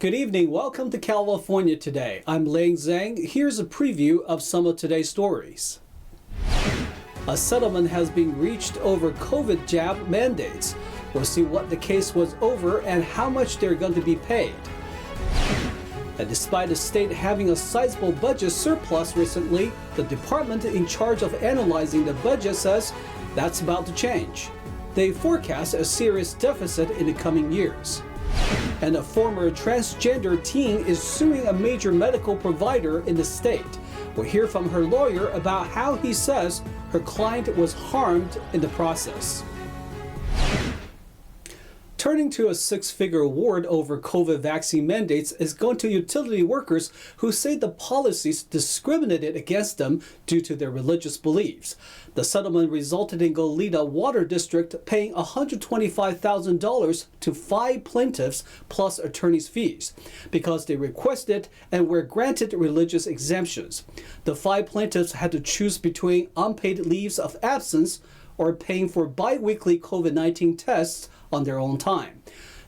Good evening. Welcome to California Today. I'm Ling Zhang. Here's a preview of some of today's stories. A settlement has been reached over COVID jab mandates. We'll see what the case was over and how much they're going to be paid. And despite the state having a sizable budget surplus recently, the department in charge of analyzing the budget says that's about to change. They forecast a serious deficit in the coming years. And a former transgender teen is suing a major medical provider in the state. We'll hear from her lawyer about how he says her client was harmed in the process. Turning to a six-figure award over COVID vaccine mandates is going to utility workers who say the policies discriminated against them due to their religious beliefs. The settlement resulted in Goleta Water District paying $125,000 to 5 plaintiffs plus attorney's fees because they requested and were granted religious exemptions. The 5 plaintiffs had to choose between unpaid leaves of absence or paying for bi-weekly COVID-19 tests on their own time.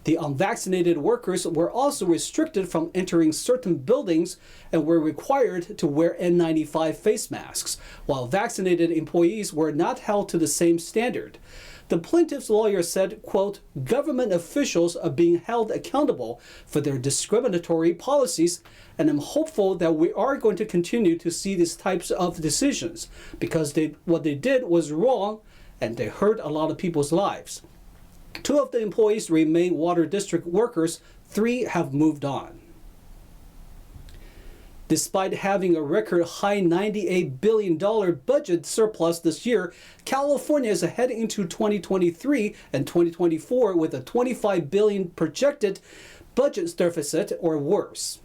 The unvaccinated workers were also restricted from entering certain buildings and were required to wear N95 face masks, while vaccinated employees were not held to the same standard. The plaintiff's lawyer said, quote, "Government officials are being held accountable for their discriminatory policies, and I'm hopeful that we are going to continue to see these types of decisions because what they did was wrong and they hurt a lot of people's lives." 2 of the employees remain Water District workers, 3 have moved on. Despite having a record high $98 billion budget surplus this year, California is heading into 2023 and 2024 with a $25 billion projected budget deficit or worse.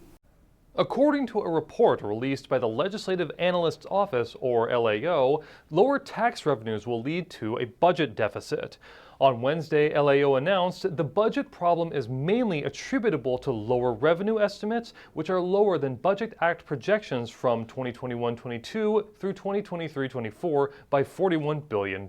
According to a report released by the Legislative Analyst's Office, or LAO, lower tax revenues will lead to a budget deficit. On Wednesday, LAO announced the budget problem is mainly attributable to lower revenue estimates, which are lower than Budget Act projections from 2021-22 through 2023-24 by $41 billion.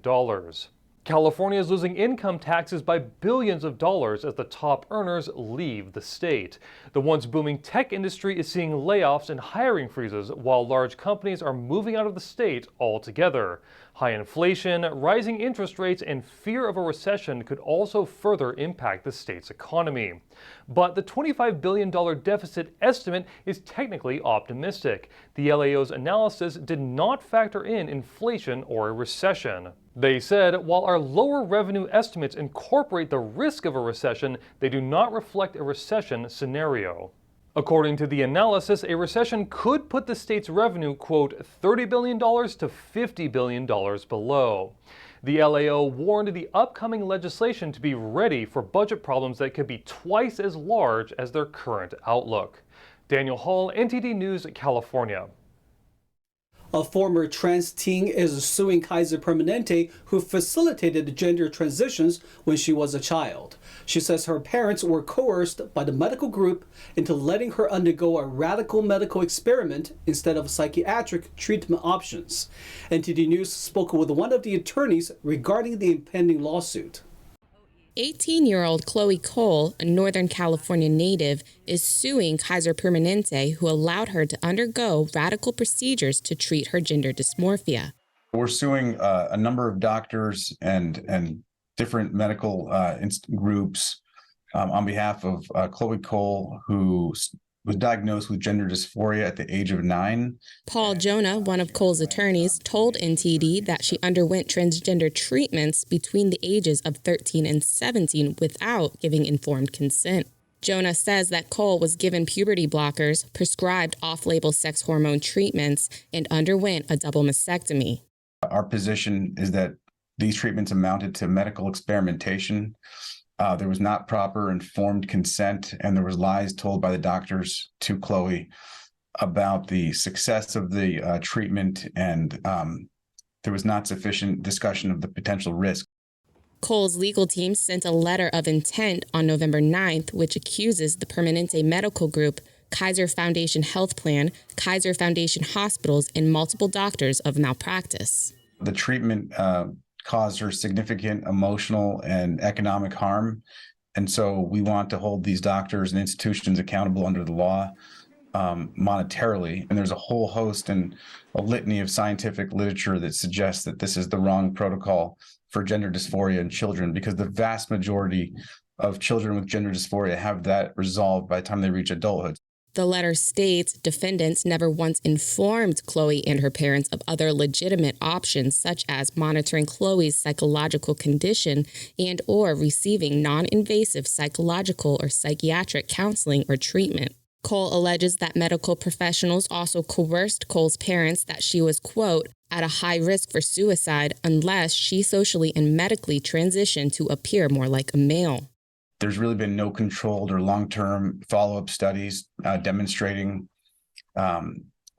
California is losing income taxes by billions of dollars as the top earners leave the state. The once booming tech industry is seeing layoffs and hiring freezes, while large companies are moving out of the state altogether. High inflation, rising interest rates, and fear of a recession could also further impact the state's economy. But the $25 billion deficit estimate is technically optimistic. The LAO's analysis did not factor in inflation or a recession. They said, while our lower revenue estimates incorporate the risk of a recession, they do not reflect a recession scenario. According to the analysis, a recession could put the state's revenue, quote, $30 billion to $50 billion below. The LAO warned the upcoming legislation to be ready for budget problems that could be twice as large as their current outlook. Daniel Hall, NTD News, California. A former trans teen is suing Kaiser Permanente, who facilitated gender transitions when she was a child. She says her parents were coerced by the medical group into letting her undergo a radical medical experiment instead of psychiatric treatment options. NTD News spoke with one of the attorneys regarding the impending lawsuit. 18-year-old Chloe Cole, a Northern California native, is suing Kaiser Permanente, who allowed her to undergo radical procedures to treat her gender dysmorphia. We're suing a number of doctors and different medical groups on behalf of Chloe Cole, who was diagnosed with gender dysphoria at the age of 9. Paul Jonah, one of Cole's attorneys, told NTD that she underwent transgender treatments between the ages of 13 and 17 without giving informed consent. Jonah says that Cole was given puberty blockers, prescribed off-label sex hormone treatments, and underwent a double mastectomy. Our position is that these treatments amounted to medical experimentation. There was not proper informed consent, and there was lies told by the doctors to Chloe about the success of the treatment, and there was not sufficient discussion of the potential risk. Cole's legal team sent a letter of intent on November 9th, which accuses the Permanente Medical Group, Kaiser Foundation Health Plan, Kaiser Foundation Hospitals, and multiple doctors of malpractice. The treatment caused her significant emotional and economic harm, And so we want to hold these doctors and institutions accountable under the law monetarily. And there's a whole host and a litany of scientific literature that suggests that this is the wrong protocol for gender dysphoria in children, because the vast majority of children with gender dysphoria have that resolved by the time they reach adulthood. The letter states defendants never once informed Chloe and her parents of other legitimate options, such as monitoring Chloe's psychological condition and or receiving non-invasive psychological or psychiatric counseling or treatment. Cole alleges that medical professionals also coerced Cole's parents that she was, quote, at a high risk for suicide unless she socially and medically transitioned to appear more like a male. There's really been no controlled or long-term follow-up studies demonstrating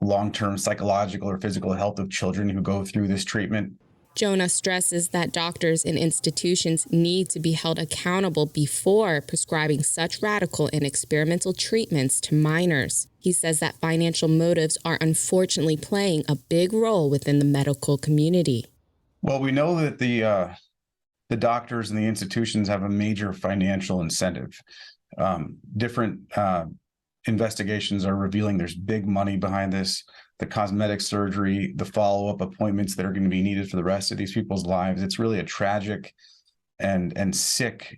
long-term psychological or physical health of children who go through this treatment. Jonah stresses that doctors and institutions need to be held accountable before prescribing such radical and experimental treatments to minors. He says that financial motives are unfortunately playing a big role within the medical community. Well, we know that the doctors and the institutions have a major financial incentive. Different investigations are revealing there's big money behind this. The cosmetic surgery, the follow-up appointments that are going to be needed for the rest of these people's lives. It's really a tragic and sick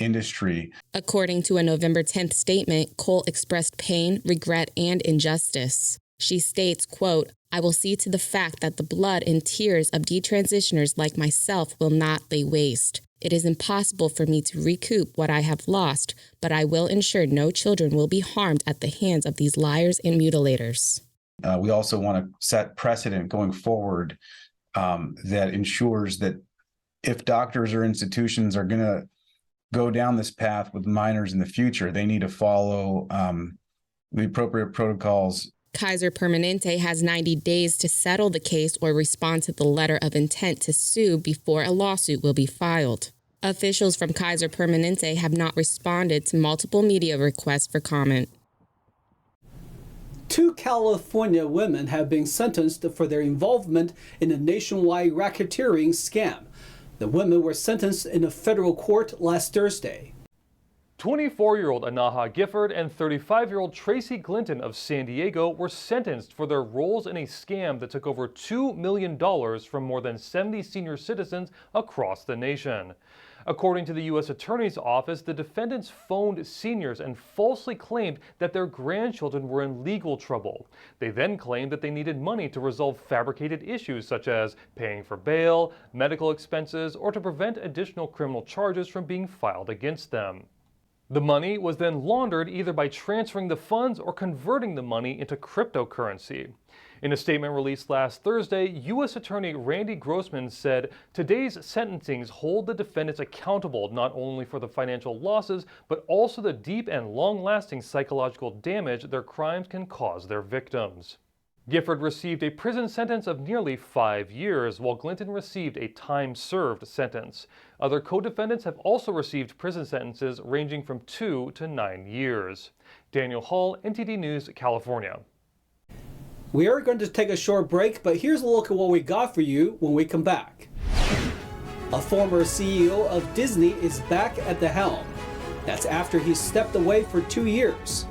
industry. According to a November 10th statement, Cole expressed pain, regret, and injustice. She states, quote, I will see to the fact that the blood and tears of detransitioners like myself will not lay waste. It is impossible for me to recoup what I have lost, but I will ensure no children will be harmed at the hands of these liars and mutilators. We also want to set precedent going forward that ensures that if doctors or institutions are going to go down this path with minors in the future, they need to follow the appropriate protocols. Kaiser Permanente has 90 days to settle the case or respond to the letter of intent to sue before a lawsuit will be filed. Officials from Kaiser Permanente have not responded to multiple media requests for comment. 2 California women have been sentenced for their involvement in a nationwide racketeering scam. The women were sentenced in a federal court last Thursday. 24-year-old Anaha Gifford and 35-year-old Tracy Clinton of San Diego were sentenced for their roles in a scam that took over $2 million from more than 70 senior citizens across the nation. According to the U.S. Attorney's Office, the defendants phoned seniors and falsely claimed that their grandchildren were in legal trouble. They then claimed that they needed money to resolve fabricated issues such as paying for bail, medical expenses, or to prevent additional criminal charges from being filed against them. The money was then laundered either by transferring the funds or converting the money into cryptocurrency. In a statement released last Thursday, U.S. Attorney Randy Grossman said today's sentencings hold the defendants accountable not only for the financial losses, but also the deep and long-lasting psychological damage their crimes can cause their victims. Gifford received a prison sentence of nearly 5 years, while Clinton received a time-served sentence. Other co-defendants have also received prison sentences ranging from 2 to 9 years. Daniel Hall, NTD News, California. We are going to take a short break, but here's a look at what we got for you when we come back. A former CEO of Disney is back at the helm. That's after he stepped away for 2 years.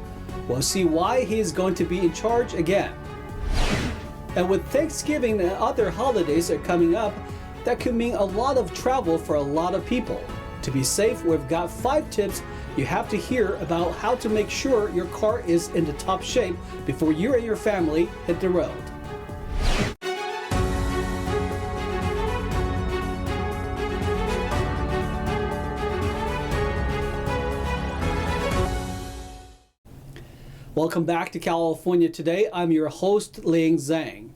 We'll see why he is going to be in charge again. And with Thanksgiving and other holidays are coming up, that could mean a lot of travel for a lot of people. To be safe, we've got 5 tips you have to hear about how to make sure your car is in the top shape before you and your family hit the road. Welcome back to California Today. I'm your host, Ling Zhang.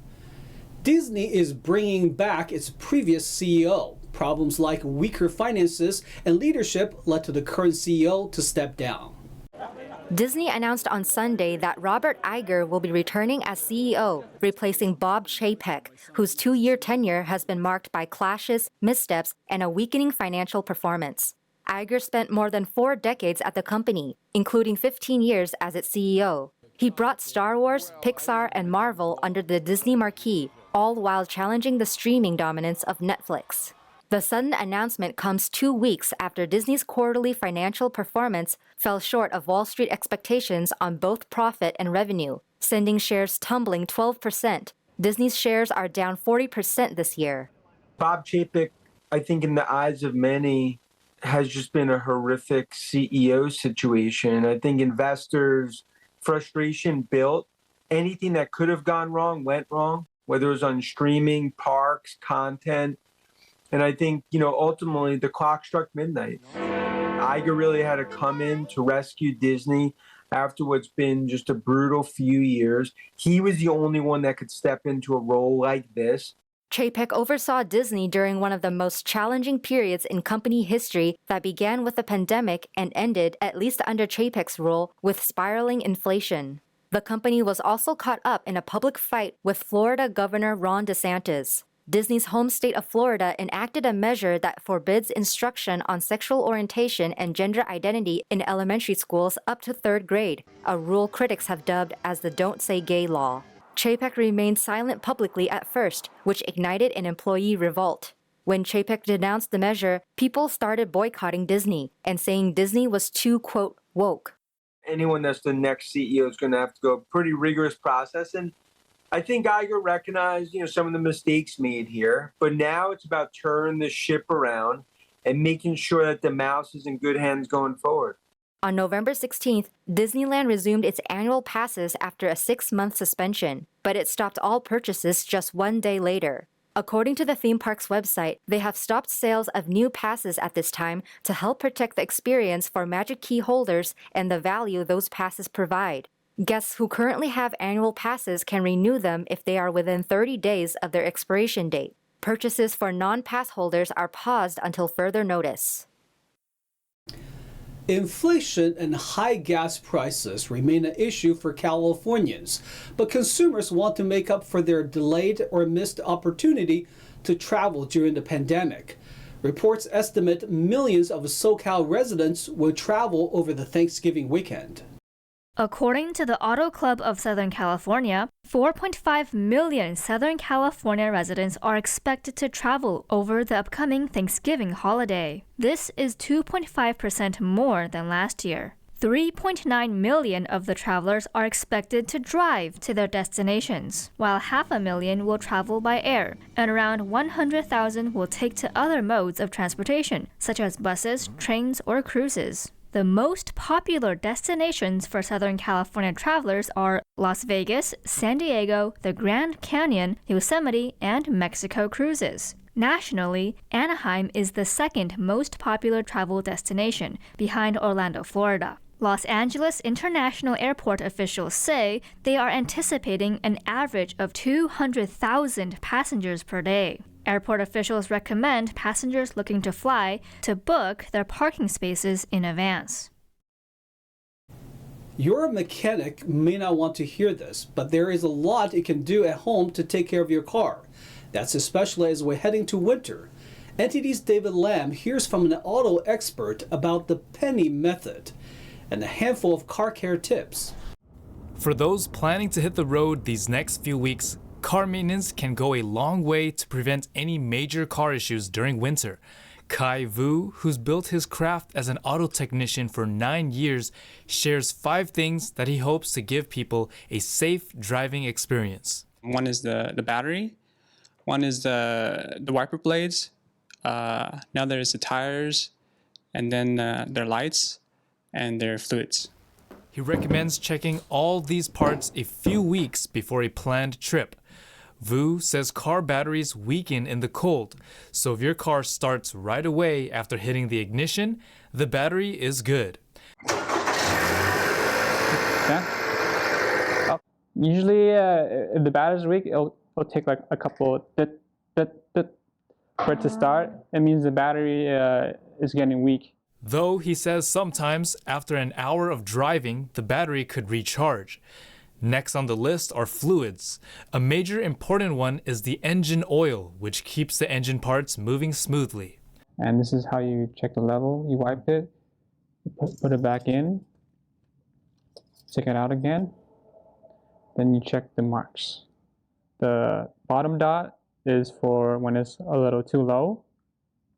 Disney is bringing back its previous CEO. Problems like weaker finances and leadership led to the current CEO to step down. Disney announced on Sunday that Robert Iger will be returning as CEO, replacing Bob Chapek, whose 2-year tenure has been marked by clashes, missteps, and a weakening financial performance. Iger spent more than 4 decades at the company, including 15 years as its CEO. He brought Star Wars, Pixar, and Marvel under the Disney marquee, all while challenging the streaming dominance of Netflix. The sudden announcement comes 2 weeks after Disney's quarterly financial performance fell short of Wall Street expectations on both profit and revenue, sending shares tumbling 12%. Disney's shares are down 40% this year. Bob Chapek, I think in the eyes of many, has just been a horrific CEO situation. I think investors' frustration built. Anything that could have gone wrong went wrong, whether it was on streaming, parks, content. And I think, ultimately the clock struck midnight. Iger really had to come in to rescue Disney after what's been just a brutal few years. He was the only one that could step into a role like this. Chapek oversaw Disney during one of the most challenging periods in company history that began with the pandemic and ended, at least under Chapek's rule, with spiraling inflation. The company was also caught up in a public fight with Florida Governor Ron DeSantis. Disney's home state of Florida enacted a measure that forbids instruction on sexual orientation and gender identity in elementary schools up to 3rd grade, a rule critics have dubbed as the Don't Say Gay law. Chapek remained silent publicly at first, which ignited an employee revolt. When Chapek denounced the measure, people started boycotting Disney and saying Disney was too, quote, woke. Anyone that's the next CEO is going to have to go a pretty rigorous process. And I think Iger recognized, some of the mistakes made here, but now it's about turning the ship around and making sure that the mouse is in good hands going forward. On November 16th, Disneyland resumed its annual passes after a 6-month suspension, but it stopped all purchases just 1 day later. According to the theme park's website, they have stopped sales of new passes at this time to help protect the experience for Magic Key holders and the value those passes provide. Guests who currently have annual passes can renew them if they are within 30 days of their expiration date. Purchases for non-pass holders are paused until further notice. Inflation and high gas prices remain an issue for Californians, but consumers want to make up for their delayed or missed opportunity to travel during the pandemic. Reports estimate millions of Socal residents will travel over the Thanksgiving weekend. According to the Auto Club of Southern California, 4.5 million Southern California residents are expected to travel over the upcoming Thanksgiving holiday. This is 2.5% more than last year. 3.9 million of the travelers are expected to drive to their destinations, while 500,000 will travel by air, and around 100,000 will take to other modes of transportation, such as buses, trains, or cruises. The most popular destinations for Southern California travelers are Las Vegas, San Diego, the Grand Canyon, Yosemite, and Mexico cruises. Nationally, Anaheim is the second most popular travel destination, behind Orlando, Florida. Los Angeles International Airport officials say they are anticipating an average of 200,000 passengers per day. Airport officials recommend passengers looking to fly to book their parking spaces in advance. Your mechanic may not want to hear this, but there is a lot you can do at home to take care of your car. That's especially as we're heading to winter. NTD's David Lamb hears from an auto expert about the penny method and a handful of car care tips. For those planning to hit the road these next few weeks, car maintenance can go a long way to prevent any major car issues during winter. Kai Vu, who's built his craft as an auto technician for 9 years, shares 5 things that he hopes to give people a safe driving experience. One is the battery, one is the wiper blades, now there's the tires, and then their lights and their fluids. He recommends checking all these parts a few weeks before a planned trip. Vu says car batteries weaken in the cold, so if your car starts right away after hitting the ignition, the battery is good. Yeah. Usually, if the battery's weak, it'll take like a couple for it to start. It means the battery is getting weak. Though he says sometimes after an hour of driving, the battery could recharge. Next on the list are fluids. A major important one is the engine oil, which keeps the engine parts moving smoothly. And this is how you check the level. You wipe it, put it back in, take it out again, then you check the marks. The bottom dot is for when it's a little too low,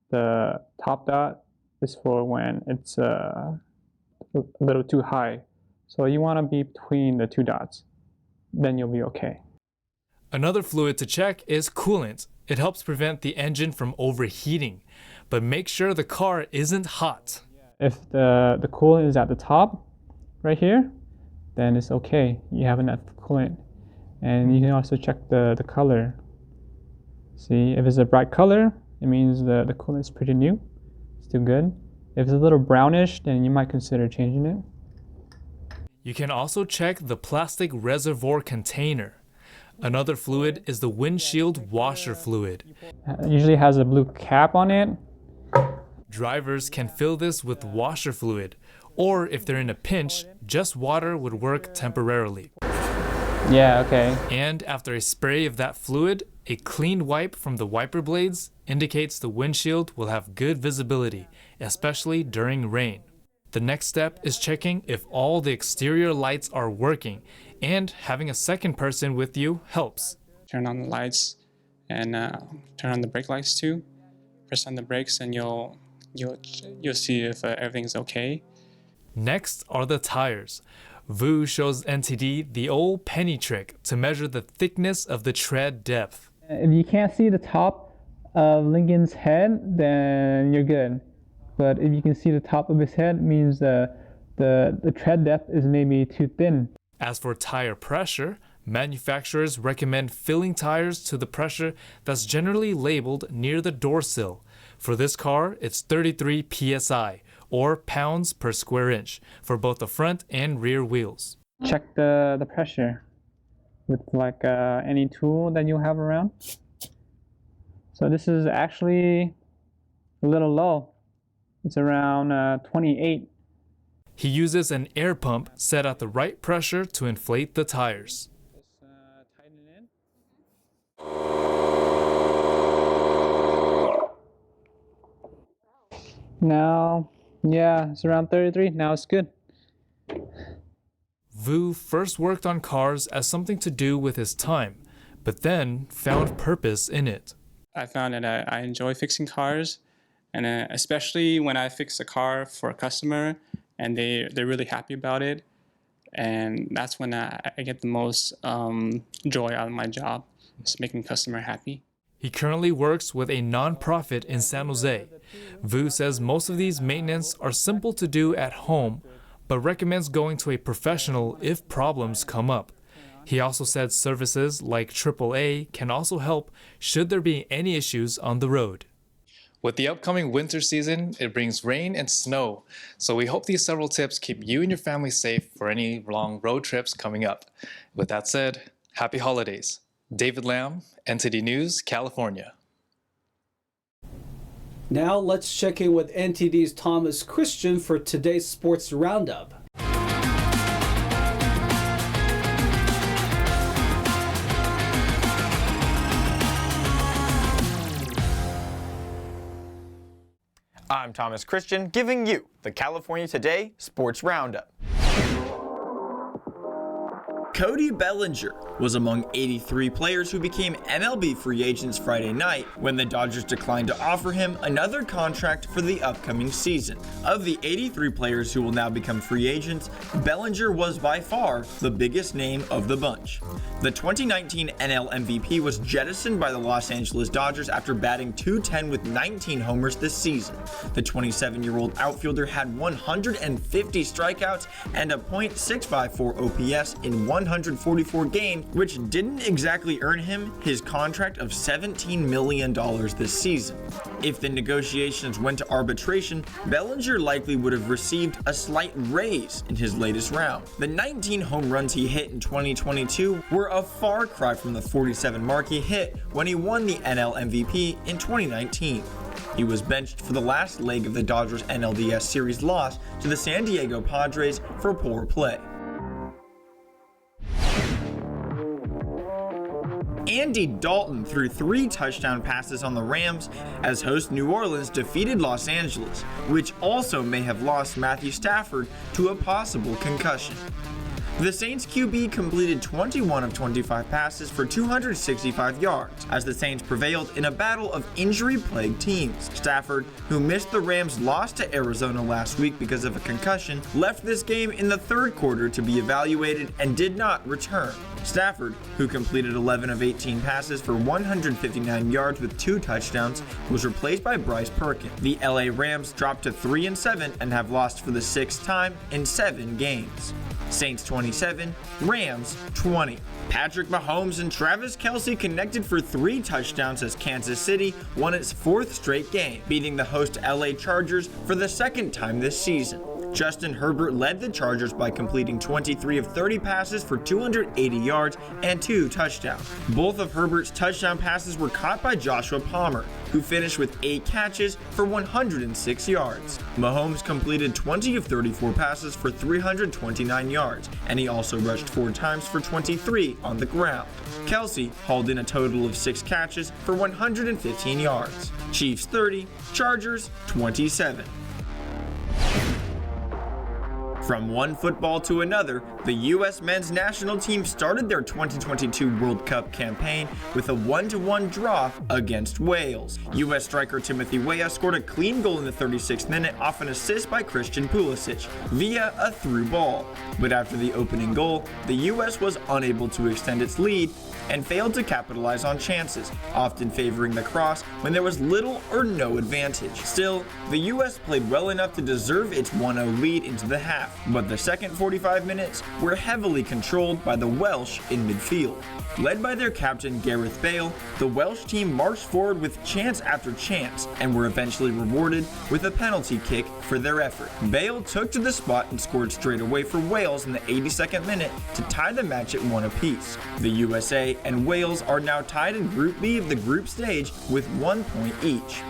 The top dot is for when it's a little too high. So you want to be between the two dots. Then you'll be okay. Another fluid to check is coolant. It helps prevent the engine from overheating, but make sure the car isn't hot. If the coolant is at the top, right here, then it's okay. You have enough coolant. And you can also check the color. See, if it's a bright color, it means the coolant is pretty new, still good. If it's a little brownish, then you might consider changing it. You can also check the plastic reservoir container. Another fluid is the windshield washer fluid. It usually has a blue cap on it. Drivers can fill this with washer fluid, or if they're in a pinch, just water would work temporarily. Yeah, okay. And after a spray of that fluid, a clean wipe from the wiper blades indicates the windshield will have good visibility, especially during rain. The next step is checking if all the exterior lights are working, and having a second person with you helps. Turn on the lights and turn on the brake lights too. Press on the brakes and you'll see if everything's okay. Next are the tires. Vu shows NTD the old penny trick to measure the thickness of the tread depth. If you can't see the top of Lincoln's head, then you're good. But if you can see the top of his head, it means the tread depth is maybe too thin. As for tire pressure, manufacturers recommend filling tires to the pressure that's generally labeled near the door sill. For this car, it's 33 psi, or pounds per square inch, for both the front and rear wheels. Check the pressure with like any tool that you have around. So this is actually a little low. It's around 28. He uses an air pump set at the right pressure to inflate the tires. Tighten it in. Now, yeah, it's around 33. Now it's good. Vu first worked on cars as something to do with his time, but then found purpose in it. I found that I enjoy fixing cars, and especially when I fix a car for a customer and they're really happy about it. And that's when I get the most joy out of my job, is making the customer happy. He currently works with a non-profit in San Jose. Vu says most of these maintenance are simple to do at home, but recommends going to a professional if problems come up. He also said services like AAA can also help should there be any issues on the road. With the upcoming winter season, it brings rain and snow, so we hope these several tips keep you and your family safe for any long road trips coming up. With that said, happy holidays. David Lamb, NTD News, California. Now let's check in with NTD's Thomas Christian for today's Sports Roundup. I'm Thomas Christian, giving you the California Today Sports Roundup. Cody Bellinger was among 83 players who became MLB free agents Friday night when the Dodgers declined to offer him another contract for the upcoming season. Of the 83 players who will now become free agents, Bellinger was by far the biggest name of the bunch. The 2019 NL MVP was jettisoned by the Los Angeles Dodgers after batting .210 with 19 homers this season. The 27-year-old outfielder had 150 strikeouts and a .654 OPS in 144 games, which didn't exactly earn him his contract of $17 million this season. If the negotiations went to arbitration, Bellinger likely would have received a slight raise in his latest round. The 19 home runs he hit in 2022 were a far cry from the 47 mark he hit when he won the NL MVP in 2019. He was benched for the last leg of the Dodgers NLDS series loss to the San Diego Padres for poor play. Andy Dalton threw 3 touchdown passes on the Rams as host New Orleans defeated Los Angeles, which also may have lost Matthew Stafford to a possible concussion. The Saints QB completed 21 of 25 passes for 265 yards as the Saints prevailed in a battle of injury-plagued teams. Stafford, who missed the Rams' loss to Arizona last week because of a concussion, left this game in the third quarter to be evaluated and did not return. Stafford, who completed 11 of 18 passes for 159 yards with 2 touchdowns, was replaced by Bryce Perkins. The LA Rams dropped to 3-7 and have lost for the 6th time in 7 games. Saints 27, Rams 20. Patrick Mahomes and Travis Kelce connected for 3 touchdowns as Kansas City won its 4th straight game, beating the host LA Chargers for the 2nd time this season. Justin Herbert led the Chargers by completing 23 of 30 passes for 280 yards and 2 touchdowns. Both of Herbert's touchdown passes were caught by Joshua Palmer, who finished with 8 catches for 106 yards. Mahomes completed 20 of 34 passes for 329 yards, and he also rushed 4 times for 23 on the ground. Kelce hauled in a total of 6 catches for 115 yards. Chiefs 30, Chargers 27. From one football to another, the U.S. men's national team started their 2022 World Cup campaign with a 1-1 draw against Wales. U.S. striker Timothy Weah scored a clean goal in the 36th minute off an assist by Christian Pulisic via a through ball. But after the opening goal, the U.S. was unable to extend its lead and failed to capitalize on chances, often favoring the cross when there was little or no advantage. Still, the U.S. played well enough to deserve its 1-0 lead into the half, but the second 45 minutes were heavily controlled by the Welsh in midfield. Led by their captain Gareth Bale, the Welsh team marched forward with chance after chance and were eventually rewarded with a penalty kick for their effort. Bale took to the spot and scored straight away for Wales in the 82nd minute to tie the match at 1 apiece. The USA and Wales are now tied in Group B of the group stage with 1 point each.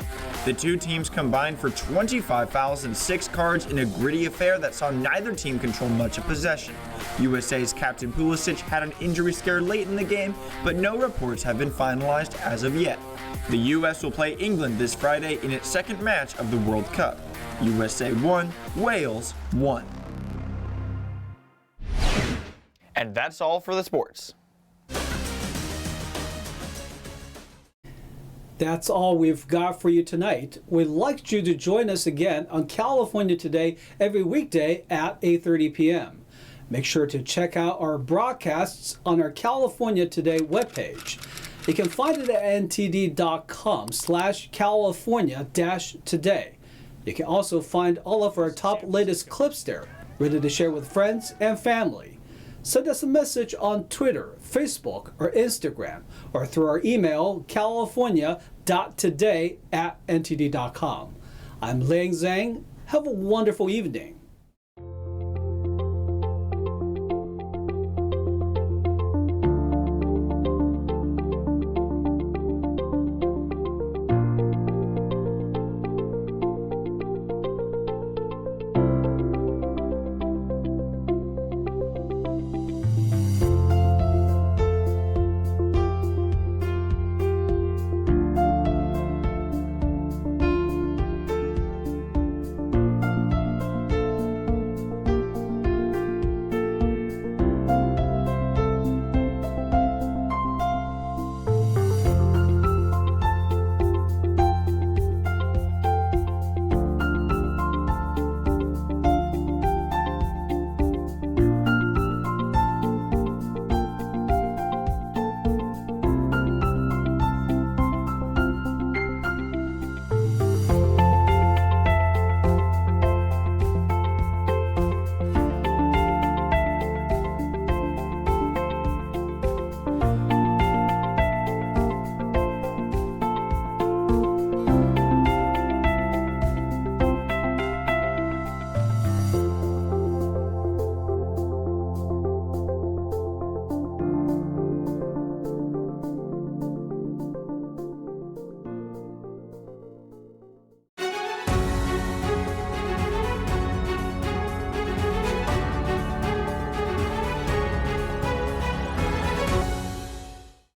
The two teams combined for 25 fouls and 6 cards in a gritty affair that saw neither team control much of possession. USA's captain Pulisic had an injury scare late in the game, but no reports have been finalized as of yet. The US will play England this Friday in its second match of the World Cup. USA 1, Wales 1. And that's all for the sports. That's all we've got for you tonight. We'd like you to join us again on California Today every weekday at 8:30 p.m. Make sure to check out our broadcasts on our California Today webpage. You can find it at ntd.com/California-today. You can also find all of our top latest clips there, ready to share with friends and family. Send us a message on Twitter, Facebook, or Instagram, or through our email, california.today@ntd.com. I'm Liang Zhang. Have a wonderful evening.